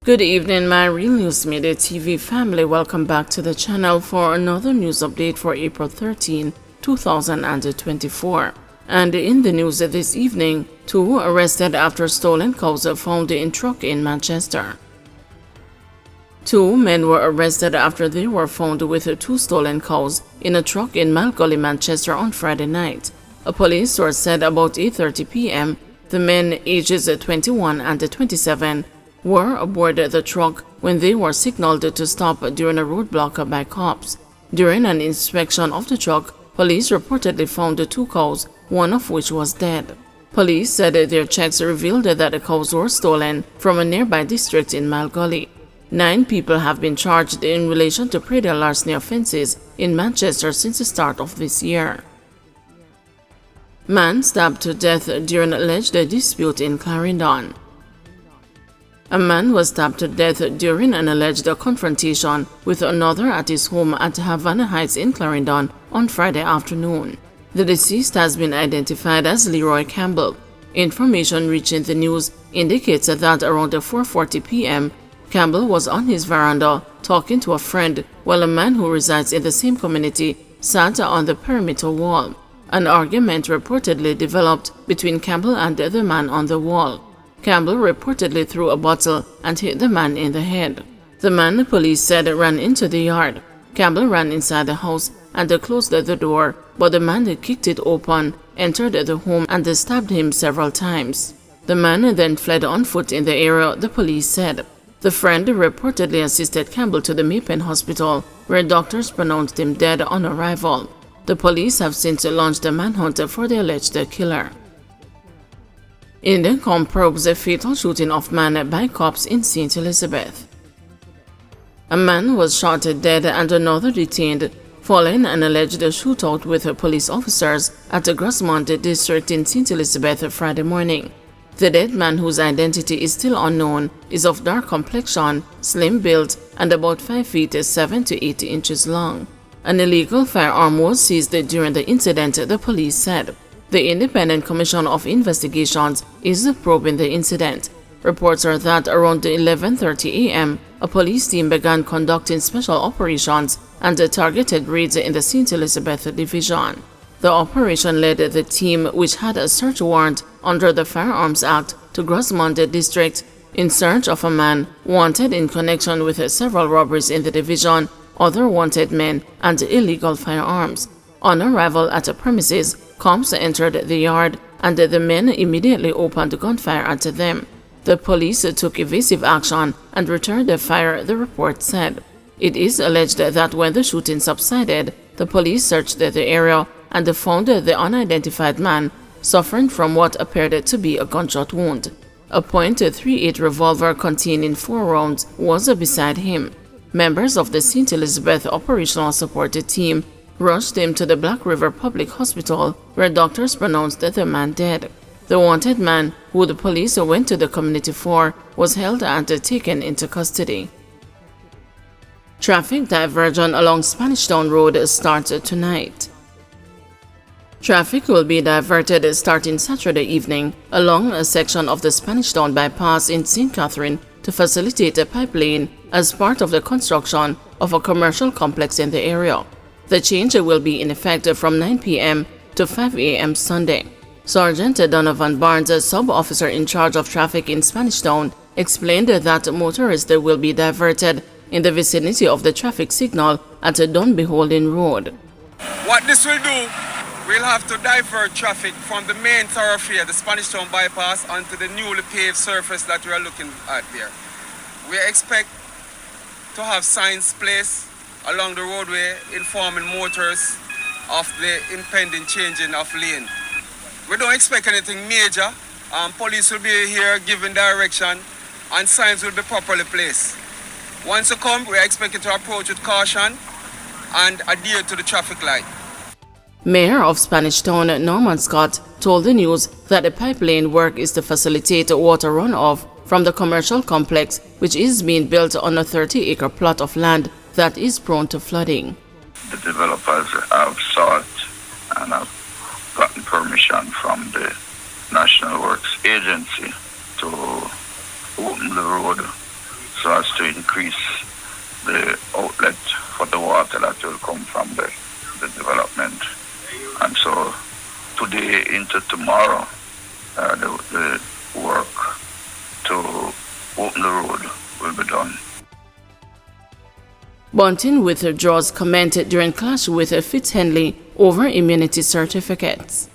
Good evening, my Real News Midday TV family. Welcome back to the channel for another news update for April 13, 2024. And in the news this evening, 2 arrested after stolen cows found in truck in Manchester. 2 men were arrested after they were found with 2 stolen cows in a truck in Malgully, Manchester on Friday night. A police source said about 8:30 p.m. the men ages 21 and 27 were aboard the truck when they were signaled to stop during a roadblock by cops. During an inspection of the truck, police reportedly found 2 cows, one of which was dead. Police said their checks revealed that the cows were stolen from a nearby district in Malgully. 9 people have been charged in relation to petty larceny offenses in Manchester since the start of this year. Man stabbed to death during alleged dispute in Clarendon. A man was stabbed to death during an alleged confrontation with another at his home at Havana Heights in Clarendon on Friday afternoon. The deceased has been identified as Leroy Campbell. Information reaching the news indicates that around 4:40 p.m., Campbell was on his veranda talking to a friend while a man who resides in the same community sat on the perimeter wall. An argument reportedly developed between Campbell and the man on the wall. Campbell reportedly threw a bottle and hit the man in the head. The man, the police said, ran into the yard. Campbell ran inside the house and closed the door, but the man kicked it open, entered the home and stabbed him several times. The man then fled on foot in the area, the police said. The friend reportedly assisted Campbell to the Maypen Hospital, where doctors pronounced him dead on arrival. The police have since launched a manhunt for the alleged killer. Indian probes a fatal shooting of man by cops in St. Elizabeth. A man was shot dead and another detained following an alleged shootout with police officers at the Grosmont district in St. Elizabeth Friday morning. The dead man, whose identity is still unknown, is of dark complexion, slim build, and about 5 feet 7 to 8 inches long. An illegal firearm was seized during the incident, the police said. The Independent Commission of Investigations is probing the incident. Reports are that around 11:30 a.m., a police team began conducting special operations and targeted raids in the St. Elizabeth Division. The operation led the team, which had a search warrant under the Firearms Act, to Grosmont District in search of a man wanted in connection with several robberies in the division, other wanted men, and illegal firearms. On arrival at the premises, cops entered the yard and the men immediately opened gunfire at them. The police took evasive action and returned the fire, the report said. It is alleged that when the shooting subsided, the police searched the area and found the unidentified man suffering from what appeared to be a gunshot wound. A .38 revolver containing 4 rounds was beside him. Members of the St. Elizabeth Operational Support Team rushed him to the Black River Public Hospital, where doctors pronounced the man dead. The wanted man, who the police went to the community for, was held and taken into custody. Traffic diversion along Spanishtown Road starts tonight. Traffic will be diverted starting Saturday evening along a section of the Spanishtown bypass in St. Catherine to facilitate a pipeline as part of the construction of a commercial complex in the area. The change will be in effect from 9 p.m. to 5 a.m. Sunday. Sergeant Donovan Barnes, a sub-officer in charge of traffic in Spanishtown, explained that motorists will be diverted in the vicinity of the traffic signal at Dunbeholden Road. What this will do, we'll have to divert traffic from the main thoroughfare, the Spanishtown bypass, onto the newly paved surface that we are looking at there. We expect to have signs placed along the roadway informing motorists of the impending changing of lane. We don't expect anything major. Police will be here giving direction and signs will be properly placed. Once you come, we are expected to approach with caution and adhere to the traffic light. Mayor of Spanishtown, Norman Scott, told the news that the pipeline work is to facilitate water runoff from the commercial complex, which is being built on a 30-acre plot of land that is prone to flooding. The developers have sought and have gotten permission from the National Works Agency to open the road so as to increase the outlet for the water that will come from the development. And so today into tomorrow, the work to open the road will be done. Bunting withdraws comment during clash with Fitzhenley over immunity certificates.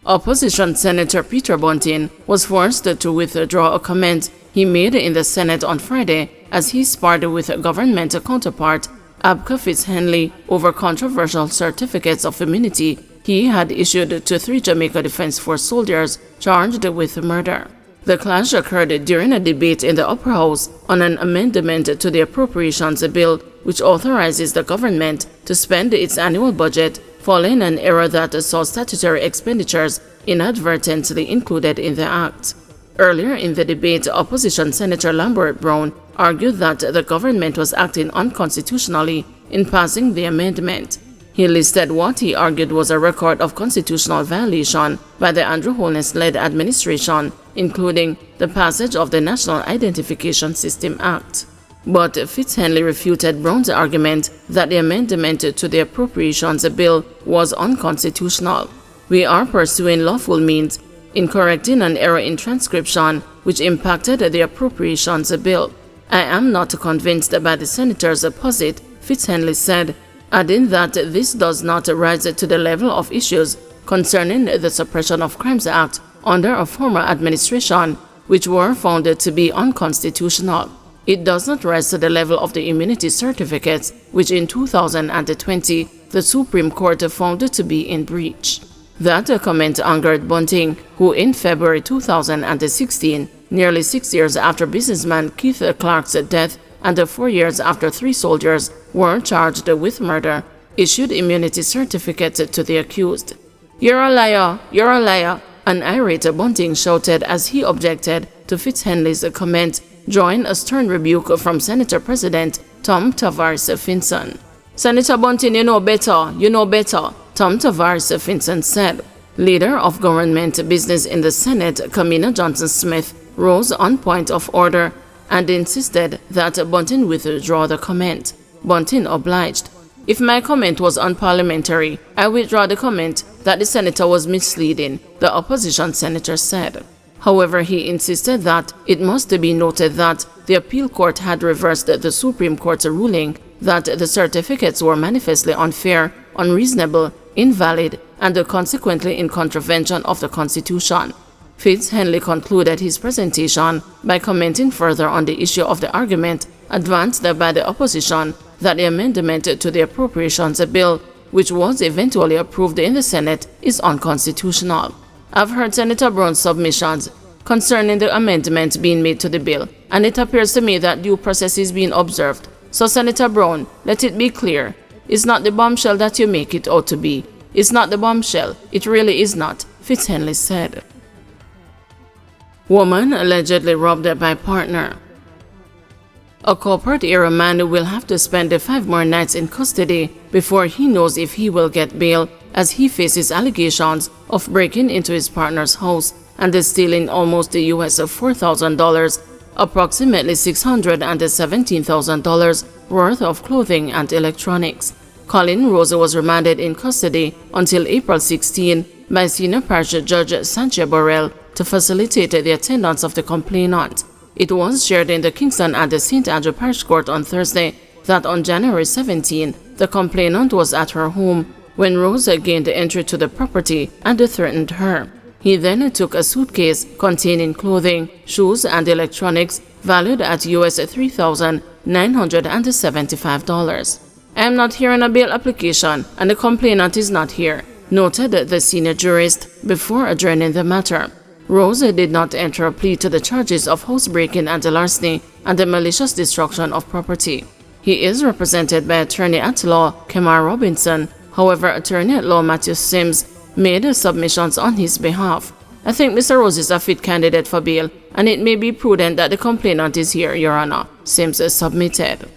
Opposition Senator Peter Bunting was forced to withdraw a comment he made in the Senate on Friday as he sparred with government counterpart Abka Fitzhenley over controversial certificates of immunity he had issued to 3 Jamaica Defense Force soldiers charged with murder. The clash occurred during a debate in the Upper House on an amendment to the Appropriations Bill which authorizes the government to spend its annual budget following an error that saw statutory expenditures inadvertently included in the Act. Earlier in the debate, Opposition Senator Lambert Brown argued that the government was acting unconstitutionally in passing the amendment. He listed what he argued was a record of constitutional violation by the Andrew Holness-led administration, including the passage of the National Identification System Act. But Fitzhenley refuted Brown's argument that the amendment to the Appropriations Bill was unconstitutional. We are pursuing lawful means in correcting an error in transcription which impacted the Appropriations Bill. I am not convinced by the senator's opposite, Fitzhenley said, adding that this does not rise to the level of issues concerning the Suppression of Crimes Act under a former administration, which were found to be unconstitutional. It does not rise to the level of the immunity certificates, which in 2020 the Supreme Court found to be in breach. That comment angered Bunting, who in February 2016, nearly 6 years after businessman Keith Clark's death and 4 years after 3 soldiers were charged with murder, issued immunity certificates to the accused. "You're a liar! You're a liar!" an irate Bunting shouted as he objected to Fitzhenley's comment, drawing a stern rebuke from Senator President Tom Tavares Finson. "Senator Bunting, you know better, you know better," Tom Tavares Finson said. Leader of Government Business in the Senate, Kamina Johnson-Smith, rose on point of order and insisted that Bunting withdraw the comment. Bunting obliged. "If my comment was unparliamentary, I withdraw the comment that the senator was misleading," the opposition senator said. However, he insisted that it must be noted that the appeal court had reversed the Supreme Court's ruling that the certificates were manifestly unfair, unreasonable, invalid, and consequently in contravention of the Constitution. Fitzhenley concluded his presentation by commenting further on the issue of the argument advanced by the opposition that the amendment to the Appropriations Bill, which was eventually approved in the Senate, is unconstitutional. "I've heard Senator Brown's submissions concerning the amendment being made to the bill, and it appears to me that due process is being observed. So, Senator Brown, let it be clear. It's not the bombshell that you make it out to be. It's not the bombshell. It really is not," Fitzhenley said. Woman allegedly robbed by partner. A corporate-era man will have to spend 5 more nights in custody before he knows if he will get bail, as he faces allegations of breaking into his partner's house and stealing almost US $4,000, approximately $617,000 worth of clothing and electronics. Colin Rose was remanded in custody until April 16 by Senior Parish Judge Sanchez Borrell to facilitate the attendance of the complainant. It was shared in the Kingston and the St. Andrew Parish Court on Thursday that on January 17, the complainant was at her home when Rose gained entry to the property and threatened her. He then took a suitcase containing clothing, shoes, and electronics valued at US $3,975. "I am not here on a bail application, and the complainant is not here," noted the senior jurist before adjourning the matter. Rose did not enter a plea to the charges of housebreaking and larceny and the malicious destruction of property. He is represented by attorney-at-law Kemar Robinson. However, attorney-at-law Matthew Sims made submissions on his behalf. "I think Mr. Rose is a fit candidate for bail, and it may be prudent that the complainant is here, Your Honor," Sims submitted.